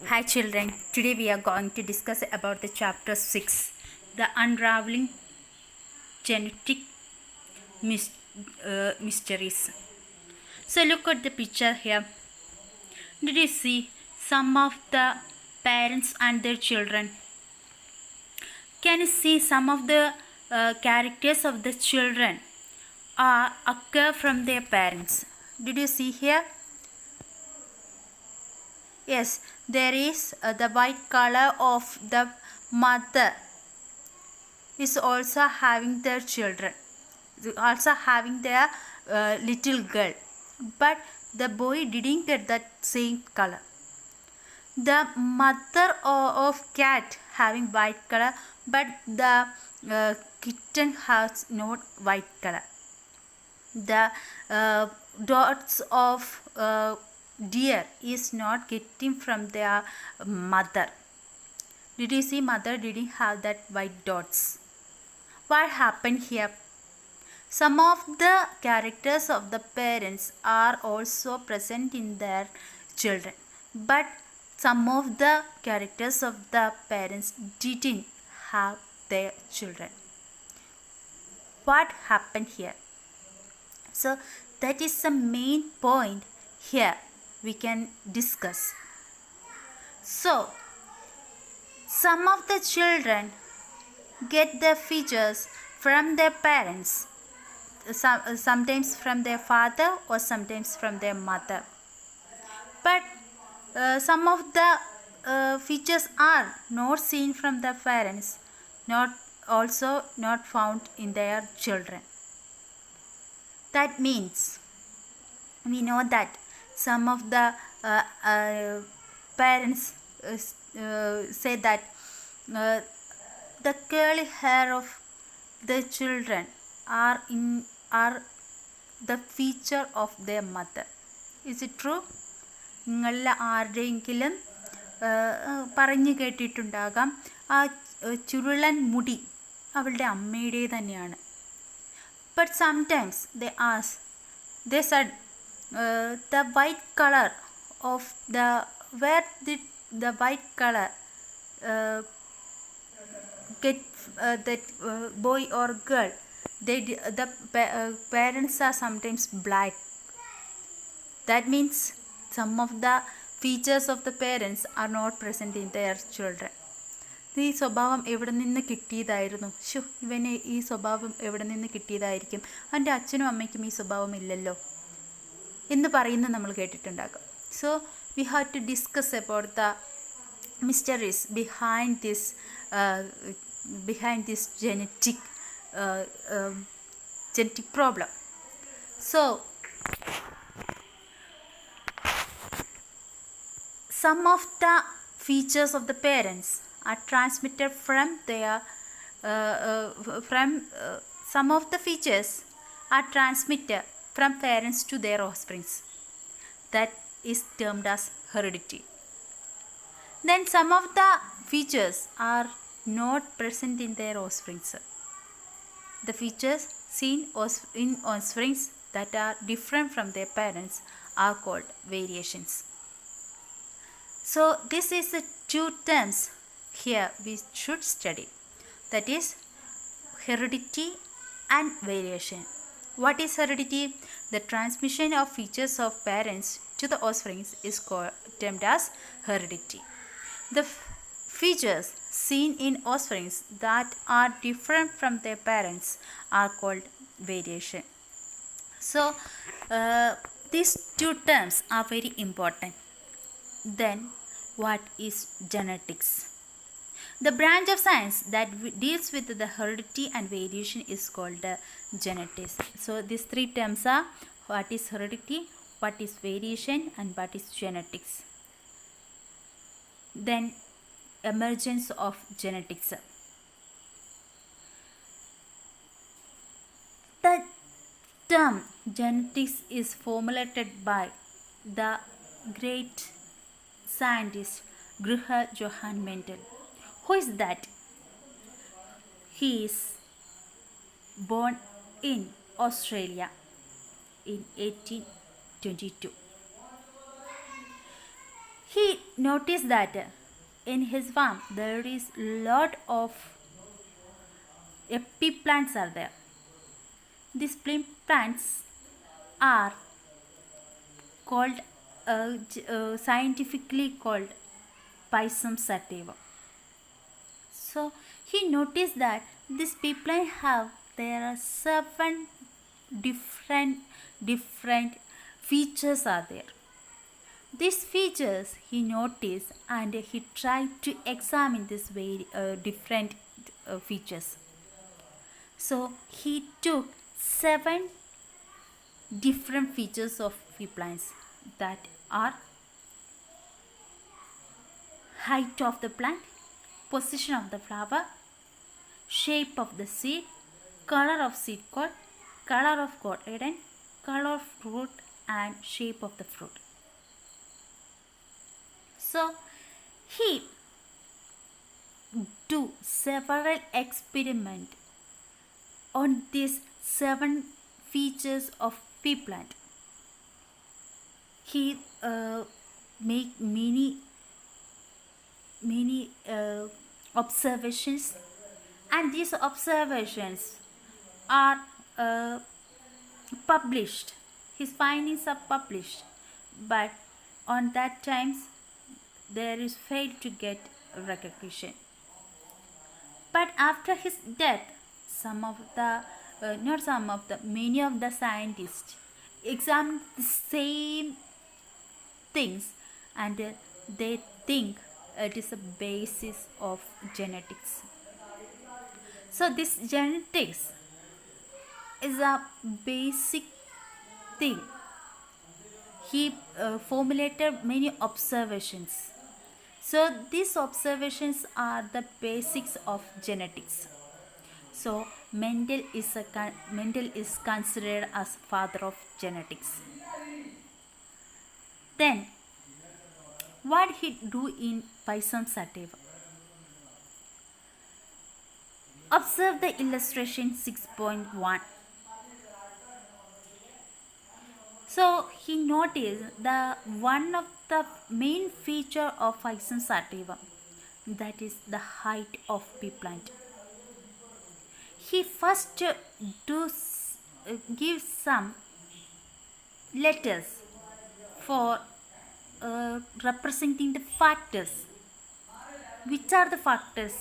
Hi children, today we are going to discuss about the chapter 6, the unraveling genetic mysteries. So look at the picture here. Did you see some of the parents and their children? Can you see some of the characters of the children occur from their parents? Did you see here? Yes, there is the white color of the mother is also having their children, also having their little girl, but the boy didn't get that same color. The mother of cat having white color, but the kitten has not white color. The dots of deer is not getting from their mother. Did you see mother didn't have that white dots? What happened here? Some of the characters of the parents are also present in their children, but some of the characters of the parents didn't have their children. What happened here? So that is the main point here we can discuss. So some of the children get their features from their parents, sometimes from their father or sometimes from their mother, but some of the features are not seen from the parents, not found in their children. That means we know that some of the parents say that the curly hair of the children are the feature of their mother. Is it true? നിങ്ങളിൽ ആരുടെയെങ്കിലും പറഞ്ഞു കേട്ടിട്ടുണ്ടാകാം ആ ചുരുളൻ മുടി അവളുടെ അമ്മയുടെ തന്നെയാണ്. But sometimes they said the white color of where did the white color get that boy or girl? The parents are sometimes black. That means some of the features of the parents are not present in their children. ഈ സ്വഭാവം എവിടെ നിന്ന് കിട്ടിയതായിരുന്നു? ഇവന് ഈ സ്വഭാവം എവിടെ നിന്ന് കിട്ടിയതായിരിക്കും? അവൻ്റെ അച്ഛനും അമ്മയ്ക്കും ഈ സ്വഭാവം ഇല്ലല്ലോ എന്ന് പറയുന്നത് നമ്മൾ കേട്ടിട്ടുണ്ടാകും. So we have to discuss about the mysteries behind this genetic problem. So some of the features of the parents are transmitted from their some of the features are transmitted from parents to their offsprings. That is termed as heredity. Then some of the features are not present in their offsprings. The features seen in offsprings that are different from their parents are called variations. So this is the two terms here we should study. That is heredity and variation. What is heredity? The transmission of features of parents to the offsprings is termed as heredity. The features seen in offsprings that are different from their parents are called variation. So these two terms are very important. Then what is genetics? The branch of science that deals with the heredity and variation is called genetics. So these three terms are what is heredity, what is variation, and what is genetics. Then emergence of genetics. The term genetics is formulated by the great scientist Georg Johann Mendel. Who is that? He is born in Australia in 1822. He noticed that in his farm there is lot of pea plants are there. These pea plants are called scientifically called Pisum sativa. So he noticed that these pea plants have there are 7 different features are there. These features he noticed and he tried to examine these very different features. So he took 7 different features of pea plants that are height of the plant, position of the flower, shape of the seed, color of seed coat, color of cotyledon, color of fruit and shape of the fruit. So he do several experiments on these 7 features of pea plant. He make many observations, and these observations are published. His findings are published, but on that times there is failed to get recognition. But after his death, many of the scientists examined the same things, and they think it is a basis of genetics. So this genetics is a basic thing. He formulated many observations. So these observations are the basics of genetics. So Mendel is considered as father of genetics. Then what he do in Pisum sativa? Observe the illustration 6.1. So he noticed the one of the main feature of Pisum sativa, that is the height of pea plant. He first give some letters for representing the factors. Which are the factors?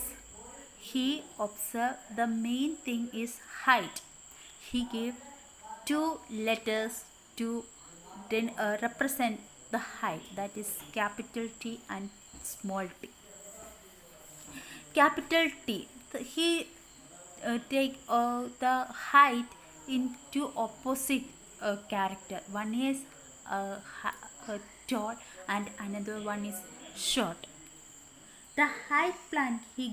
He observed the main thing is height. He gave 2 letters to then represent the height, that is capital T and small t. Capital T, he take the height in 2 opposite character. One is tall and another one is short. The height plant he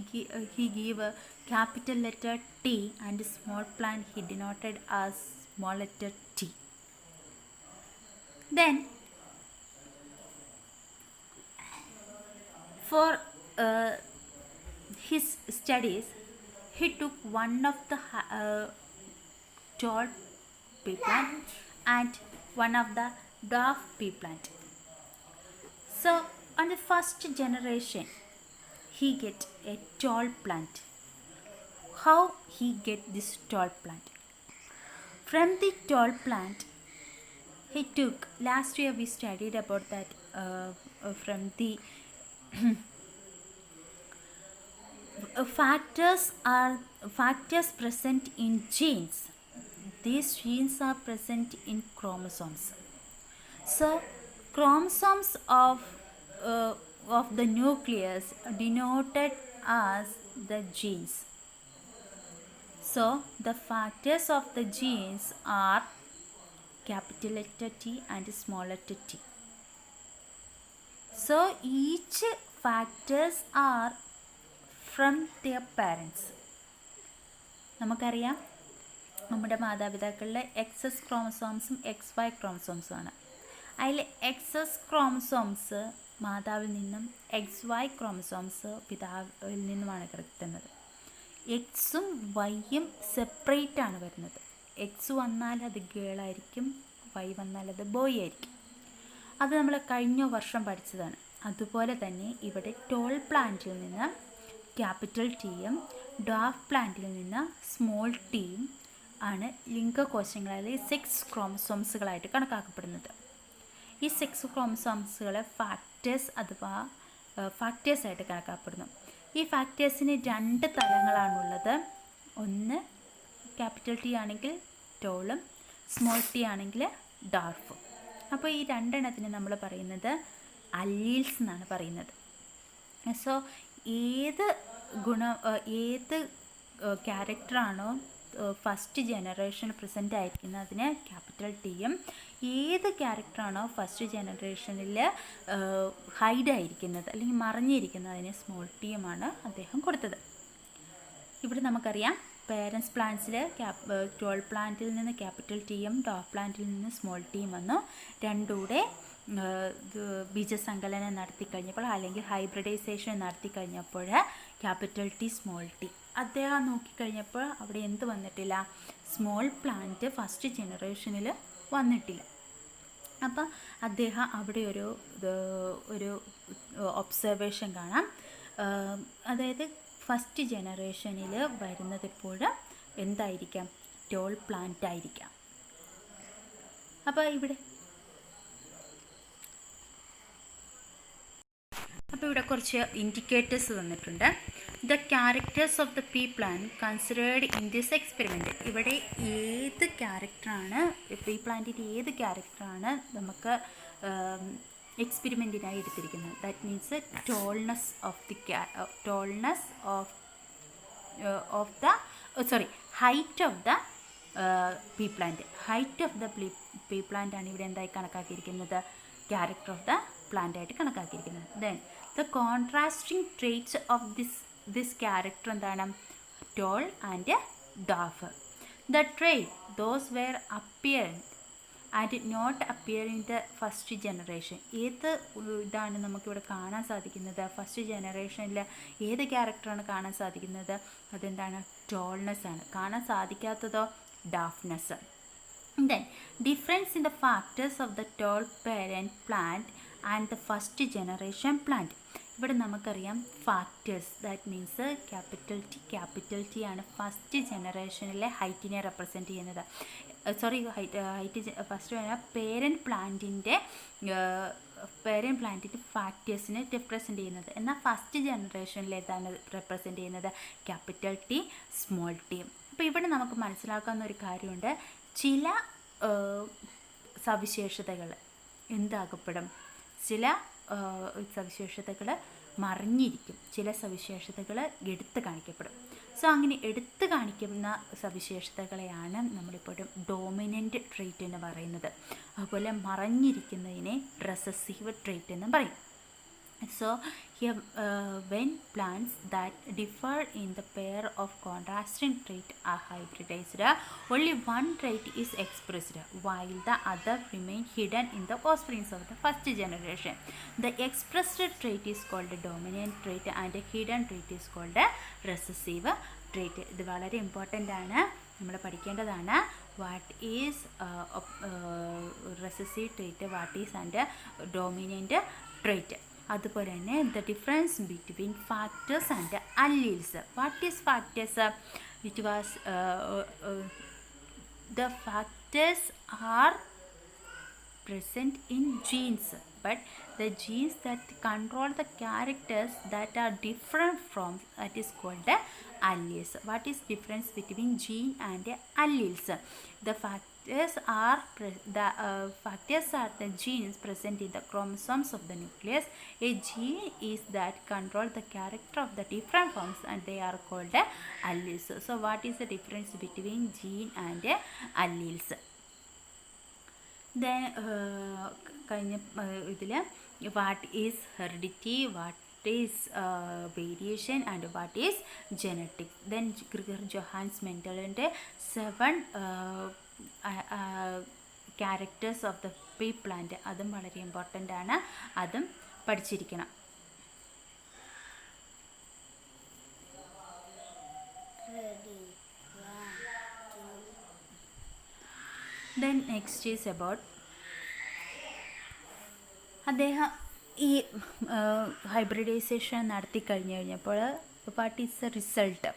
gave a capital letter T, and small plant he denoted as small letter t. Then for his studies, he took one of the tall pea plant and one of the dwarf pea plant. So on the first generation, he get a tall plant. How he get this tall plant? From the tall plant, he took, last year we studied about that from the factors present in genes. These genes are present in chromosomes. So chromosomes of the nucleus denoted as the genes. So the factors of the genes are capital letter T and small letter t. So each factors are from their parents. നമുക്കറിയാം നമ്മുടെ മാതാപിതാക്കളിലെ excess ക്രോമസോംസും XY ക്രോമസോംസുമാണ്. അതിൽ excess chromosomes മാതാവിൽ നിന്നും XY chromosomes പിതാവിൽ നിന്നുമാണ് കിട്ടുന്നത്. എക്സും വൈയും separate ആണ് വരുന്നത്. എക്സ് വന്നാൽ അത് ഗേളായിരിക്കും, വൈ വന്നാൽ അത് ബോയ് ആയിരിക്കും. അത് നമ്മൾ കഴിഞ്ഞ വർഷം പഠിച്ചതാണ്. അതുപോലെ തന്നെ ഇവിടെ ടോൾ പ്ലാന്റിൽ നിന്ന് ക്യാപിറ്റൽ ടിയും ഡ്വാർഫ് പ്ലാന്റിൽ നിന്ന് സ്മോൾ ടിയും ആണ് ലിംഗകോശങ്ങളിലെ 6 ക്രോമസോംസുകളായിട്ട് കണക്കാക്കപ്പെടുന്നത്. ഈ 6 ക്രോമസോംസുകൾ ഫാക്ടേഴ്സ് അഥവാ ഫാക്ടേഴ്സായിട്ട് കണക്കാക്കപ്പെടുന്നു. ഈ ഫാക്ടേഴ്സിന് 2 തലങ്ങളാണുള്ളത്. ഒന്ന് ക്യാപിറ്റൽ ടി ആണെങ്കിൽ ടോളും സ്മോൾ ടി ആണെങ്കിൽ ഡാർഫും. അപ്പോൾ ഈ 2 എണ്ണത്തിന് നമ്മൾ പറയുന്നത് അല്ലീൽസ് എന്നാണ് പറയുന്നത്. സോ ഏത് ക്യാരക്ടറാണോ ഫസ്റ്റ് ജനറേഷൻ പ്രസൻ്റ് ആയിരിക്കുന്നത് അതിന് ക്യാപിറ്റൽ ടിയും, ഏത് ക്യാരക്ടറാണോ ഫസ്റ്റ് ജനറേഷനിൽ ഹൈഡായിരിക്കുന്നത് അല്ലെങ്കിൽ മറിഞ്ഞിരിക്കുന്നത് അതിന് സ്മോൾ ടിയുമാണ് അദ്ദേഹം കൊടുത്തത്. ഇവിടെ നമുക്കറിയാം പേരൻസ് പ്ലാന്റ്സിൽ ടോൾ പ്ലാന്റിൽ നിന്ന് ക്യാപിറ്റൽ ടിയും ഡോർഫ് പ്ലാന്റിൽ നിന്ന് സ്മോൾ ടിയും വന്നു. രണ്ടുകൂടെ ബീജസങ്കലനം നടത്തിക്കഴിഞ്ഞപ്പോൾ അല്ലെങ്കിൽ ഹൈബ്രിഡൈസേഷൻ നടത്തിക്കഴിഞ്ഞപ്പോൾ ക്യാപിറ്റൽ ടി സ്മോൾ ടി അദ്ദേഹം നോക്കിക്കഴിഞ്ഞപ്പോൾ അവിടെ എന്ത് വന്നിട്ടില്ല, സ്മോൾ പ്ലാന്റ് ഫസ്റ്റ് ജനറേഷനിൽ വന്നിട്ടില്ല. അപ്പം അദ്ദേഹം അവിടെ ഒരു ഒബ്സർവേഷൻ കാണാം. അതായത് ഫസ്റ്റ് ജനറേഷനിൽ വരുന്നത് എപ്പോഴും എന്തായിരിക്കാം, ടോൾ പ്ലാന്റ് ആയിരിക്കാം. അപ്പോൾ ഇവിടെ കുറച്ച് ഇൻഡിക്കേറ്റേഴ്സ് തന്നിട്ടുണ്ട്. The characters of the pea plant considered in this experiment. ഇവിടെ ഏത് ക്യാരക്ടറാണ്, പീ പ്ലാന്റിൻ്റെ ഏത് ക്യാരക്ടറാണ് നമുക്ക് എക്സ്പെരിമെൻറ്റിനായി എടുത്തിരിക്കുന്നത്. That means tallness of the height of the pea plant. Height of the pea plant ആണ് ഇവിടെ എന്തായി കണക്കാക്കിയിരിക്കുന്നത്, ക്യാരക്ടർ ഓഫ് ദ പ്ലാന്റ് ആയിട്ട് കണക്കാക്കിയിരിക്കുന്നത്. Then the contrasting traits of this character എന്താണ്, tall and dwarf. The trait those were apparent and not appearing the first generation. ഏത് ഇതാണ് നമുക്കിവിടെ കാണാൻ സാധിക്കുന്നത്, ഫസ്റ്റ് ജനറേഷനിൽ ഏത് ക്യാരക്ടറാണ് കാണാൻ സാധിക്കുന്നത്, അതെന്താണ്, ടോൾനെസ് ആണ്. കാണാൻ സാധിക്കാത്തതോ ഡാർഫ്നെസ്. Then difference in the factors of the tall parent plant and the first generation plant. ഇവിടെ നമുക്കറിയാം factors, that means capital T ആണ് ഫസ്റ്റ് ജനറേഷനിലെ ഹൈറ്റിനെ റെപ്രസെൻറ്റ് ചെയ്യുന്നത്. ഫസ്റ്റ് പേരൻറ്റ് പ്ലാന്റിൻ്റെ ഫാക്ടേഴ്സിനെ റെപ്രസെൻറ്റ് ചെയ്യുന്നത്. എന്നാൽ ഫസ്റ്റ് ജനറേഷനിൽ ഏതാണ് റെപ്രസെൻറ്റ് ചെയ്യുന്നത്, ക്യാപിറ്റൽ ടി സ്മോൾ ടി. അപ്പോൾ ഇവിടെ നമുക്ക് മനസ്സിലാക്കാവുന്ന ഒരു കാര്യമുണ്ട്, ചില സവിശേഷതകൾ എന്താകപ്പെടും, ചില സവിശേഷതകൾ മറിഞ്ഞിരിക്കും, ചില സവിശേഷതകൾ എടുത്ത് കാണിക്കപ്പെടും. സോ അങ്ങനെ എടുത്ത് കാണിക്കുന്ന സവിശേഷതകളെയാണ് നമ്മളിപ്പോഴും ഡോമിനൻ്റ് ട്രേറ്റ് എന്ന് പറയുന്നത്. അതുപോലെ മറഞ്ഞിരിക്കുന്നതിനെ റെസസീവ് ട്രേറ്റ് എന്നും പറയും. So here when plants that differ in the pair of contrasting trait are hybridized, only one trait is expressed while the other remain hidden in the offsprings of the first generation. The expressed trait is called a dominant trait and the hidden trait is called a recessive trait. ഇത് വളരെ important ആണ്, നമ്മൾ പഠിക്കേണ്ടതാണ്. What is recessive trait, what is and dominant trait. അതുപോലെ തന്നെ the difference between factors and alleles. What is factors? It was the factors are present in genes, but the genes that control the characters that are different from that is called the alleles. What is difference between gene and alleles? The factors are the genes present in the chromosomes of the nucleus. A gene is that control the character of the different forms and they are called alleles. So what is the difference between gene and alleles? Then കഴിഞ്ഞ ഇതിൽ what is heredity, what is variation and what is genetic. Then Gregor Johannes മെൻഡലിൻ്റെ 7 characters of the pea plant, അതും വളരെ important ആണ്, അതും പഠിച്ചിരിക്കണം. Then next is about അദ്ദേഹം ഈ ഹൈബ്രിഡൈസേഷൻ നടത്തി കഴിഞ്ഞപ്പോൾ what is the result?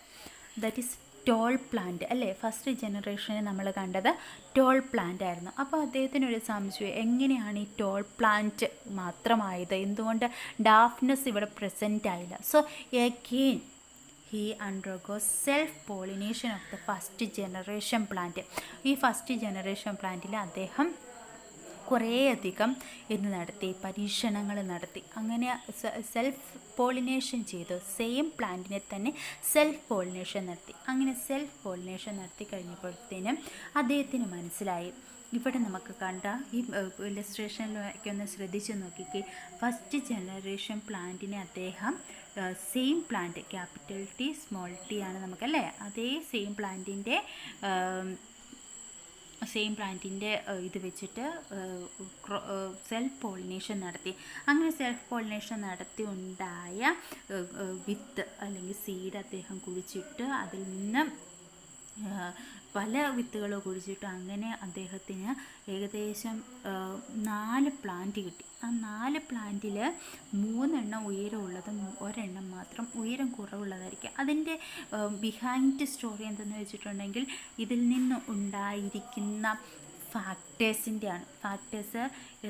That is toll plant അല്ലേ? ഫസ്റ്റ് ജനറേഷന് നമ്മൾ കണ്ടത് ടോൾ പ്ലാന്റ് ആയിരുന്നു. അപ്പോൾ അദ്ദേഹത്തിനൊരു സംശയം, എങ്ങനെയാണ് ഈ ടോൾ പ്ലാന്റ് മാത്രമായത്? എന്തുകൊണ്ട് ഡാഫ്നസ് ഇവിടെ പ്രസൻ്റ് ആയില്ല? So again he undergoes self-pollination of the first generation plant. ഈ ഫസ്റ്റ് ജനറേഷൻ പ്ലാന്റിൽ അദ്ദേഹം കുറേയധികം പരീക്ഷണങ്ങൾ നടത്തി. അങ്ങനെ സെൽഫ് പോളിനേഷൻ ചെയ്തു. സെയിം പ്ലാന്റിനെ തന്നെ സെൽഫ് പോളിനേഷൻ നടത്തി. അങ്ങനെ സെൽഫ് പോളിനേഷൻ നടത്തി കഴിഞ്ഞപ്പോഴത്തേനും അദ്ദേഹത്തിന് മനസ്സിലായി, ഇവിടെ നമുക്ക് കണ്ട ഈ ഇല്ലസ്ട്രേഷനിലൊക്കെ ഒന്ന് ശ്രദ്ധിച്ച് നോക്കിക്കേ, ഫസ്റ്റ് ജനറേഷൻ പ്ലാന്റിനെ അദ്ദേഹം same plant capital T small T ആണ് നമുക്കല്ലേ, അതേ സെയിം പ്ലാന്റിൻ്റെ ഇത് വെച്ചിട്ട് സെൽഫ് പോളിനേഷൻ നടത്തി. അങ്ങനെ സെൽഫ് പോളിനേഷൻ നടത്തി ഉണ്ടായ വിത്ത് അല്ലെങ്കിൽ സീഡ് അദ്ദേഹം കുഴിച്ചിട്ട് അതിൽ നിന്ന് പല വിത്തുകൾ കുഴിച്ചിട്ട് അങ്ങനെ അദ്ദേഹത്തിന് ഏകദേശം 4 പ്ലാന്റ് കിട്ടി. ആ 4 പ്ലാന്റിൽ 3 ഉയരമുള്ളതും 1 മാത്രം ഉയരം കുറവുള്ളതായിരിക്കും. അതിൻ്റെ ബിഹൈൻഡ് സ്റ്റോറി എന്തെന്ന് വെച്ചിട്ടുണ്ടെങ്കിൽ ഇതിൽ നിന്ന് ഉണ്ടായിരിക്കുന്ന ഫാക്ടേഴ്സിൻ്റെയാണ്. ഫാക്ടേഴ്സ്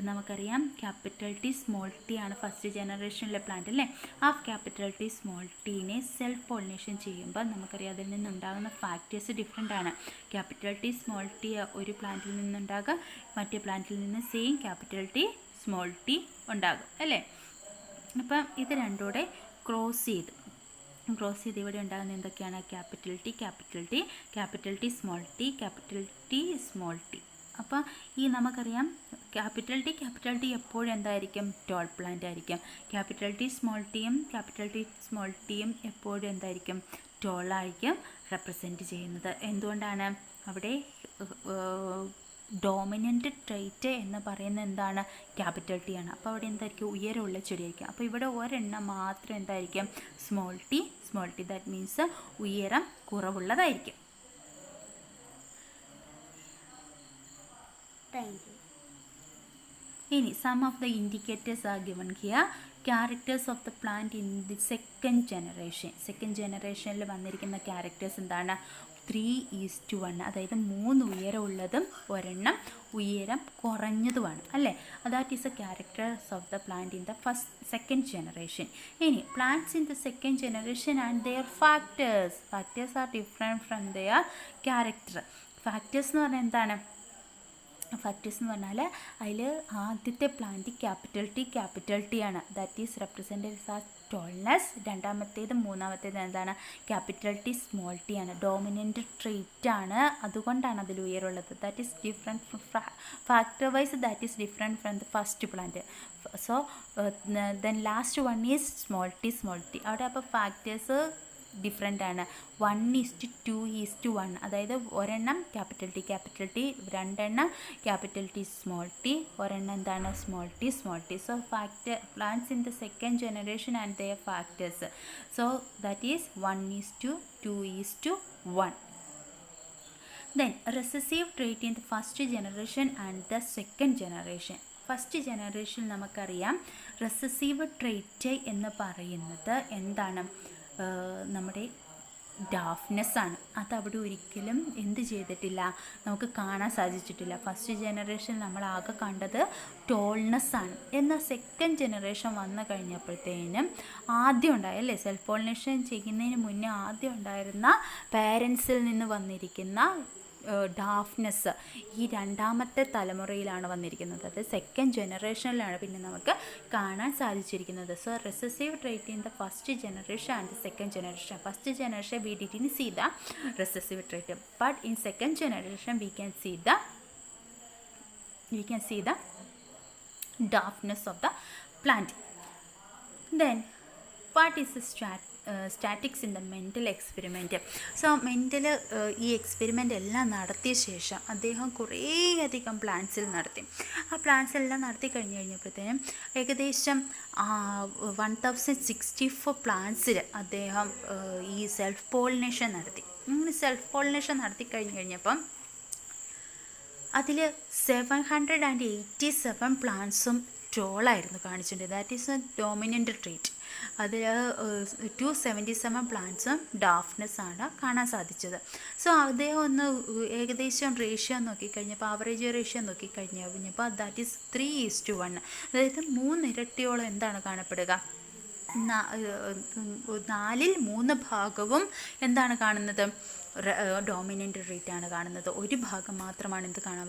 നമുക്കറിയാം, ക്യാപിറ്റൽ ടി സ്മോൾ ടി ആണ് ഫസ്റ്റ് ജനറേഷനിലെ പ്ലാന്റ് അല്ലേ. ആ ക്യാപിറ്റൽ ടി സ്മോൾ ടീനെ സെൽഫ് പോളിനേഷൻ ചെയ്യുമ്പോൾ നമുക്കറിയാം അതിൽ നിന്നുണ്ടാകുന്ന ഫാക്ടേഴ്സ് ഡിഫറെൻ്റ് ആണ്. ക്യാപിറ്റൽ ടി സ്മോൾ ടി ഒരു പ്ലാന്റിൽ നിന്നുണ്ടാകുക, മറ്റേ പ്ലാന്റിൽ നിന്ന് same capital T small T ഉണ്ടാകും അല്ലേ. അപ്പം ഇത് രണ്ടുകൂടെ ക്രോസ് ചെയ്ത് ഇവിടെ ഉണ്ടാകുന്ന എന്തൊക്കെയാണ്? Capital T small T. അപ്പോൾ ഈ നമുക്കറിയാം ക്യാപിറ്റൽ ടി എപ്പോഴും എന്തായിരിക്കും? ടോൾ പ്ലാന്റ് ആയിരിക്കും. ക്യാപിറ്റൽ ടി സ്മോൾ ടിയും എപ്പോഴും എന്തായിരിക്കും? ടോളായിരിക്കും റെപ്രസെൻറ്റ് ചെയ്യുന്നത്. എന്തുകൊണ്ടാണ്? അവിടെ ഡോമിനൻ്റ് ട്രൈറ്റ് എന്ന് പറയുന്നത് എന്താണ്? ക്യാപിറ്റൽ ടി ആണ്. അപ്പോൾ അവിടെ എന്തായിരിക്കും? ഉയരമുള്ള ചെടിയായിരിക്കും. അപ്പോൾ ഇവിടെ 1 മാത്രം എന്തായിരിക്കും? Small T. ദാറ്റ് മീൻസ് ഉയരം കുറവുള്ളതായിരിക്കും. ഇനി some of the indicators are given here. Characters of the plant in the second ജനറേഷനിൽ വന്നിരിക്കുന്ന ക്യാരക്ടേഴ്സ് എന്താണ്? 3:1, അതായത് 3 ഉയരമുള്ളതും 1 ഉയരം കുറഞ്ഞതുമാണ് അല്ലേ. That is a characters of the plant in the second generation. ഇനി plants in the second generation and their factors are different from their character. Factors എന്ന് പറഞ്ഞാൽ എന്താണ്? ഫാക്ടേഴ്സ് എന്ന് പറഞ്ഞാൽ അതിൽ ആദ്യത്തെ പ്ലാന്റ് ക്യാപിറ്റൽ ടി ആണ്. That is represented as tallness. രണ്ടാമത്തേതും മൂന്നാമത്തേതും എന്താണ്? ക്യാപിറ്റൽ ടി സ്മോൾ ടി ആണ്. ഡോമിനൻ്റ് ട്രെയ്റ്റ് ആണ്, അതുകൊണ്ടാണ് അതിൽ ഉയരമുള്ളത്. That is different factor wise, that is different from the first plant. So then last one is small T. അവിടെ അപ്പോൾ ഫാക്ടേഴ്സ് ഡിഫറെൻ്റ് ആണ്. 1:2:1, അതായത് 1 capital T, 2 capital T small T, 1 എന്താണ്? Small T. So plants in the second generation and their factors. So that is 1:2:1. Then recessive trait in the first generation and the second generation. First generation നമുക്കറിയാം recessive trait എന്ന് പറയുന്നത് എന്താണ്? നമ്മുടെ ഡാഫ്നെസ്സാണ്. അതവിടെ ഒരിക്കലും എന്ത് ചെയ്തിട്ടില്ല, നമുക്ക് കാണാൻ സാധിച്ചിട്ടില്ല. ഫസ്റ്റ് ജനറേഷൻ നമ്മളാകെ കണ്ടത് ടോൾനെസ്സാണ്. എന്നാൽ സെക്കൻഡ് ജനറേഷൻ വന്നു കഴിഞ്ഞപ്പോഴത്തേനും ആദ്യം ഉണ്ടായല്ലേ, സെൽഫ് പോളിനേഷൻ ചെയ്യുന്നതിന് മുന്നേ ആദ്യം ഉണ്ടായിരുന്ന പേരൻസിൽ നിന്ന് വന്നിരിക്കുന്ന ഡാഫ്നെസ് ഈ രണ്ടാമത്തെ തലമുറയിലാണ് വന്നിരിക്കുന്നത്. അത് സെക്കൻഡ് ജനറേഷനിലാണ് പിന്നെ നമുക്ക് കാണാൻ സാധിച്ചിരിക്കുന്നത്. So recessive trait in the first generation and the second generation. First generation we didn't see the recessive trait, but in second generation we can see the dwarfness of the plant. Then what is the statistics in the Mendel experiment. So Mendel ഈ experiment എല്ലാം നടത്തിയ ശേഷം അദ്ദേഹം കുറേയധികം പ്ലാന്റ്സിൽ നടത്തി. ആ plants എല്ലാം നടത്തി കഴിഞ്ഞപ്പോഴത്തേനും ഏകദേശം 1064 പ്ലാന്റ്സിൽ അദ്ദേഹം ഈ സെൽഫ് പോളിനേഷൻ നടത്തി. സെൽഫ് പോളിനേഷൻ നടത്തി കഴിഞ്ഞപ്പം അതിൽ 787 പ്ലാന്റ്സും ടോളായിരുന്നു കാണിച്ചിട്ടുണ്ട്. That is A dominant treat. അതിൽ 277 പ്ലാന്റ്സും ഡാഫ്നെസ് ആണ് കാണാൻ സാധിച്ചത്. സോ അദ്ദേഹം ഒന്ന് ഏകദേശം റേഷ്യോ നോക്കിക്കഴിഞ്ഞപ്പോൾ, ആവറേജ് റേഷ്യോ നോക്കിക്കഴിഞ്ഞപ്പോൾ ദാറ്റ് ഈസ് 3:1. അതായത് 3 ഇരട്ടിയോളം എന്താണ് കാണപ്പെടുക, 4/3 എന്താണ് കാണുന്നത്, ഡോമിനൻ്റ് ട്രീറ്റ് ആണ് കാണുന്നത്. ഒരു ഭാഗം മാത്രമാണ് എന്ത് കാണാൻ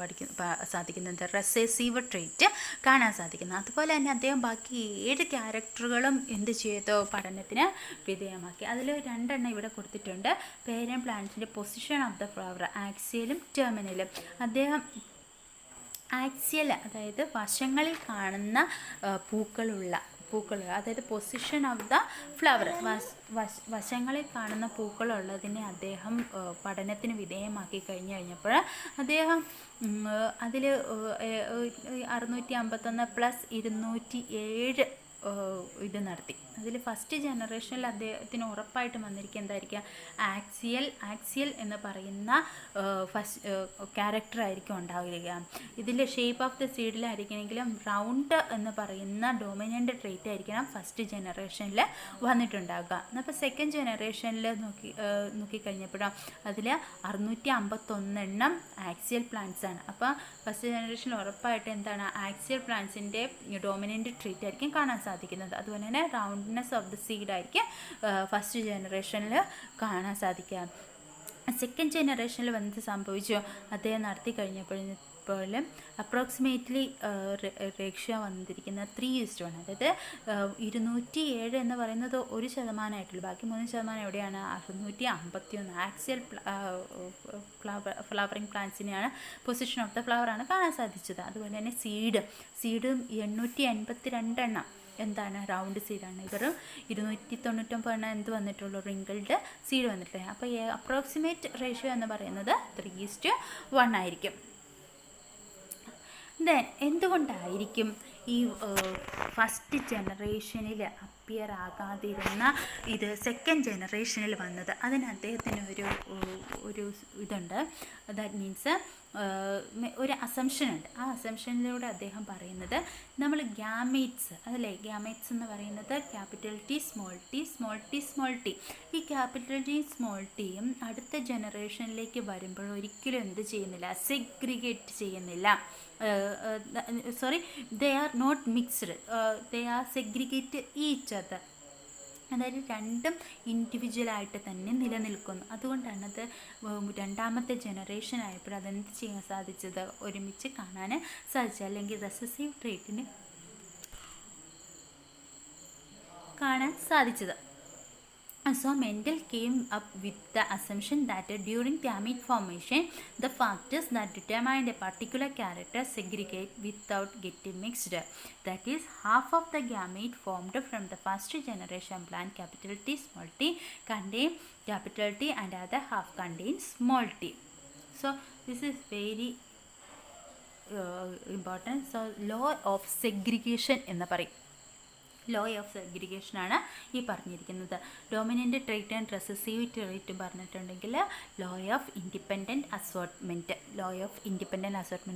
സാധിക്കുന്നത്, റെസസീവ് ട്രീറ്റ് കാണാൻ സാധിക്കുന്നത്. അതുപോലെ തന്നെ അദ്ദേഹം ബാക്കി 7 ക്യാരക്ടറുകളും എന്ത് ചെയ്തു, പഠനത്തിന് വിധേയമാക്കി. അതിൽ 2 എണ്ണം ഇവിടെ കൊടുത്തിട്ടുണ്ട്. പേരന്റ് പ്ലാന്റ്സിൻ്റെ പൊസിഷൻ ഓഫ് ദ ഫ്ലവർ, ആക്സിയലും ടെർമിനലും. അദ്ദേഹം ആക്സിയൽ, അതായത് വശങ്ങളിൽ കാണുന്ന പൂക്കൾ, അതായത് പൊസിഷൻ ഓഫ് ദ ഫ്ലവർ, വശങ്ങളിൽ കാണുന്ന പൂക്കളുള്ളതിനെ അദ്ദേഹം പഠനത്തിന് വിധേയമാക്കി കഴിഞ്ഞപ്പോൾ അദ്ദേഹം അതിൽ 651 പ്ലസ് 207 ഇത് നടത്തി. അതിൽ ഫസ്റ്റ് ജനറേഷനിൽ അദ്ദേഹത്തിന് ഉറപ്പായിട്ടും വന്നിരിക്കുക എന്തായിരിക്കുക, ആക്സിയൽ എന്ന് പറയുന്ന ക്യാരക്ടറായിരിക്കും ഉണ്ടാവുക. ഇതിൽ ഷേപ്പ് ഓഫ് ദ സീഡിലായിരിക്കണമെങ്കിലും റൗണ്ട് എന്ന് പറയുന്ന ഡോമിനൻ്റ് ട്രേറ്റ് ആയിരിക്കണം ഫസ്റ്റ് ജനറേഷനിൽ വന്നിട്ടുണ്ടാവുക. അപ്പോൾ സെക്കൻഡ് ജനറേഷനിൽ നോക്കിക്കഴിഞ്ഞപ്പോഴും അതിൽ 651 ആക്സിയൽ പ്ലാന്റ്സ് ആണ്. അപ്പോൾ ഫസ്റ്റ് ജനറേഷനിൽ ഉറപ്പായിട്ട് എന്താണ്, ആക്സിയൽ പ്ലാന്റ്സിൻ്റെ ഡോമിനൻ്റ് ട്രേറ്റ് ആയിരിക്കും കാണാൻ സാധിക്കുന്നത്. അതുപോലെ തന്നെ റൗണ്ട്നെസ് ഓഫ് ദ സീഡ് ആയിരിക്കും ഫസ്റ്റ് ജനറേഷനിൽ കാണാൻ സാധിക്കുക. സെക്കൻഡ് ജനറേഷനിൽ വന്നിട്ട് സംഭവിച്ചു, അദ്ദേഹം നടത്തി കഴിഞ്ഞപ്പോഴും അപ്രോക്സിമേറ്റ്ലി റേഷ്യോ വന്നിരിക്കുന്നത് 3:1. അതായത് 207 എന്ന് പറയുന്നത് 1% ബാക്കി 3% എവിടെയാണ്, 651 ആക്സിയൽ ഫ്ലവറിങ് പ്ലാന്റ്സിനെയാണ്, പൊസിഷൻ ഓഫ് ദ ഫ്ലവറാണ് കാണാൻ സാധിച്ചത്. അതുപോലെ തന്നെ സീഡും 882 എണ്ണം എന്താണ്, റൗണ്ട് സീഡാണ്. ഇവരും 299 എണ്ണം എന്ത് വന്നിട്ടുള്ളൂ, റിങ്കിൾഡ് സീഡ് വന്നിട്ടുള്ളത്. അപ്പോൾ അപ്രോക്സിമേറ്റ് റേഷ്യോ എന്ന് പറയുന്നത് 3:1 ആയിരിക്കും. ദെൻ എന്തുകൊണ്ടായിരിക്കും ഈ ഫസ്റ്റ് ജനറേഷനിൽ അപ്പിയർ ആകാതിരുന്ന ഇത് സെക്കൻഡ് ജനറേഷനിൽ വന്നത്? അതിന് അദ്ദേഹത്തിന് ഒരു ഇതുണ്ട്. ദാറ്റ് മീൻസ് ഒരു അസംഷൻ ഉണ്ട്. ആ അസംഷനിലൂടെ അദ്ദേഹം പറയുന്നത്, നമ്മൾ ഗ്യാമേറ്റ്സ് അതല്ലേ, ഗ്യാമേറ്റ്സ് എന്ന് പറയുന്നത് capital T small T small T small T. ഈ ക്യാപിറ്റൽ ടി സ്മോൾ ടിയും അടുത്ത ജനറേഷനിലേക്ക് വരുമ്പോൾ ഒരിക്കലും എന്ത് ചെയ്യുന്നില്ല, സെഗ്രിഗേറ്റ് ചെയ്യുന്നില്ല. they are not mixed, they are segregate each other. അതായത് രണ്ടും ഇൻഡിവിജ്വലായിട്ട് തന്നെ നിലനിൽക്കുന്നു. അതുകൊണ്ടാണത് രണ്ടാമത്തെ ജനറേഷൻ ആയപ്പോൾ അതെന്ത് ചെയ്യാൻ സാധിച്ചത്, ഒരുമിച്ച് കാണാൻ സാധിച്ചത്. അല്ലെങ്കിൽ റെസസീവ് ട്രേറ്റിന് കാണാൻ സാധിച്ചത്. So Mendel came up with the assumption that during gamete formation, the factors that determine a particular character segregate without getting mixed. That is, half of the gamete formed from the first generation plant, capital T small t, contain capital T and other half contains small t. So this is very important. So law of segregation എന്ന് പറയും. Law of സെഗ്രിഗേഷനാണ് ഈ പറഞ്ഞിരിക്കുന്നത്. Dominant trait and recessive trait പറഞ്ഞിട്ടുണ്ടെങ്കിൽ law of independent assortment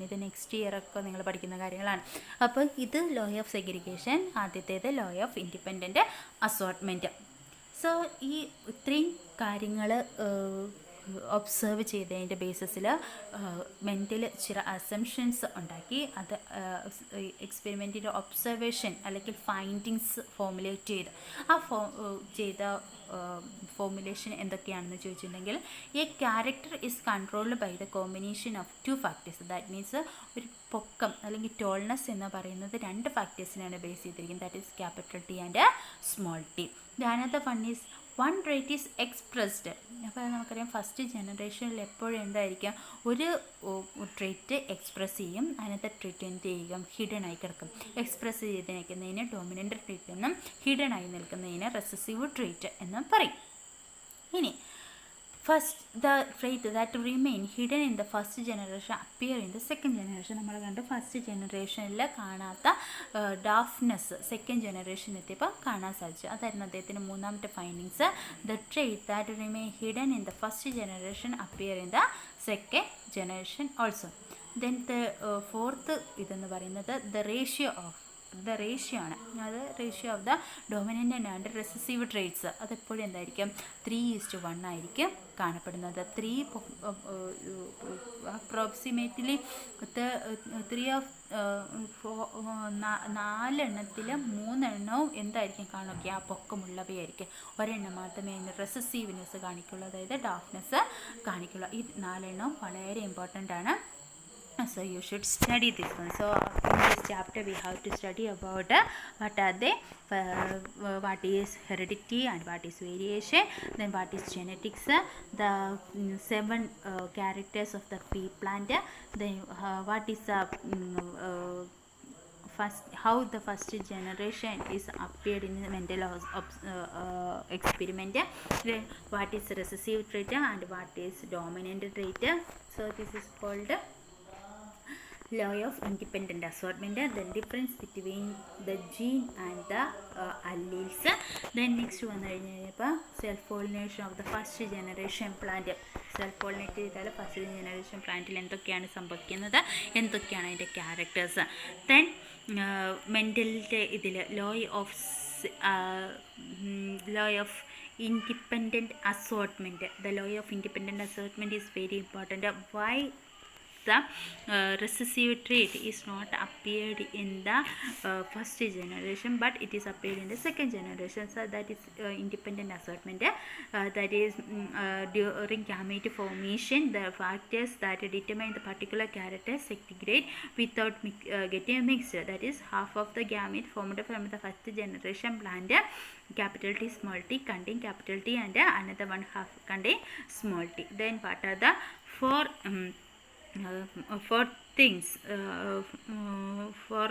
ഇത് next year ഒക്കെ നിങ്ങൾ പഠിക്കുന്ന കാര്യങ്ങളാണ്. അപ്പോൾ ഇത് ലോ ഓഫ് സെഗ്രിഗേഷൻ, ആദ്യത്തേത് law of independent assortment. So ഈ ഇത്രയും കാര്യങ്ങൾ ഒബ്സർവ് ചെയ്തതിൻ്റെ ബേസിസിൽ മെൻ്റൽ ചില അസംഷൻസ് ഉണ്ടാക്കി. അത് എക്സ്പെരിമെൻറ്റിൻ്റെ ഒബ്സർവേഷൻ അല്ലെങ്കിൽ ഫൈൻഡിങ്സ് ഫോമുലേറ്റ് ചെയ്ത് ചെയ്ത ഫോമുലേഷൻ എന്തൊക്കെയാണെന്ന് ചോദിച്ചിട്ടുണ്ടെങ്കിൽ, a character is controlled by the combination of 2 factors. That means ഒരു പൊക്കം അല്ലെങ്കിൽ ടോൾനെസ് എന്ന് പറയുന്നത് 2 ഫാക്ടേഴ്സിനാണ് ബേസ് ചെയ്തിരിക്കുന്നത്. That is capital T and small T. Another one is one trait is expressed. അപ്പോൾ നമുക്കറിയാം ഫസ്റ്റ് ജനറേഷനിൽ എപ്പോഴും എന്തായിരിക്കും, ഒരു ട്രേറ്റ് എക്സ്പ്രസ് ചെയ്യും, അതിനകത്തെ ട്രേറ്റ് എന്ത് ചെയ്യും, ഹിഡൻ ആയി കിടക്കും. എക്സ്പ്രസ് ചെയ്ത് നിൽക്കുന്നതിന് ഡോമിനൻ്റ് ട്രേറ്റ് എന്നും ഹിഡൻ ആയി നിൽക്കുന്നതിന് റെസസീവ് ട്രേറ്റ് എന്നും പറയും. ഇനി first the trait that remain hidden in the first generation appear in the second generation. നമ്മൾ കണ്ട് ഫസ്റ്റ് ജനറേഷനിൽ കാണാത്ത ഡാഫ്നെസ് സെക്കൻഡ് ജനറേഷൻ എത്തിയപ്പോൾ കാണാൻ സാധിച്ചു. അതായിരുന്നു അദ്ദേഹത്തിൻ്റെ മൂന്നാമത്തെ findings. The trait that remain hidden in the first generation appear in the second generation also. Then the fourth ഇതെന്ന് പറയുന്നത് the ratio of the ratio ആണ്, അത് ratio of the dominant and recessive traits അതെപ്പോഴും എന്തായിരിക്കും 3:1 ആയിരിക്കും കാണപ്പെടുന്നത്. 3 approximately 3 of 4 എണ്ണത്തിൽ 3 എണ്ണവും എന്തായിരിക്കും കാണുക, ആ പൊക്കമുള്ളവയായിരിക്കും. ഒരെണ്ണം മാത്രമേ റെസസീവ്നെസ് കാണിക്കുള്ളൂ, അതായത് ഡാർക്ക്നെസ് കാണിക്കുള്ളൂ. ഈ 4 എണ്ണവും വളരെ ഇമ്പോർട്ടൻ്റ് ആണ്. So you should study this one. So in this chapter we have to study about what are they, what is heredity and what is variation, then what is genetics, the 7 characters of the pea plant, then what is the first, how the first generation is appeared in the Mendel experiment, then what is recessive trait and what is dominant trait. So this is called law of independent assortment, the difference between the gene and the alleles. Then next വന്നു കഴിഞ്ഞപ്പോൾ self pollination of the first generation plant. Self pollinate ചെയ്താൽ first generation പ്ലാന്റിൽ എന്തൊക്കെയാണ് സംഭവിക്കുന്നത്, എന്തൊക്കെയാണ് അതിൻ്റെ characters. Then മെൻ്റലിൻ്റെ ഇതിൽ law of independent assortment. The law of independent assortment is very important. Why the recessive trait is not appeared in the first generation but it is appeared in the second generation? So that is independent assortment. That is during gamete formation, the factors that determine the particular character segregate without getting mixed. That is, half of the gamete formed from the first generation plant, capital T small t, contain capital T, and another one half contain small t. Then what are the four things for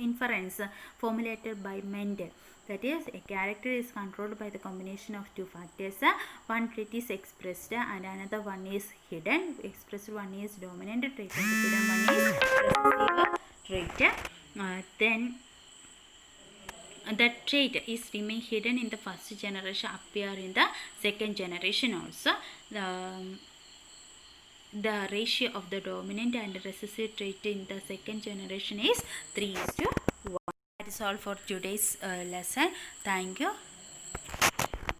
inference formulated by Mendel? That is, a character is controlled by the combination of two factors. One trait is expressed and another one is hidden. Expressed one is dominant trait and the hidden one is recessive trait. Then the trait is remain hidden in the first generation, appear in the second generation also. The ratio of the dominant and recessive trait in the second generation is 3:1. That is all for today's lesson. Thank you.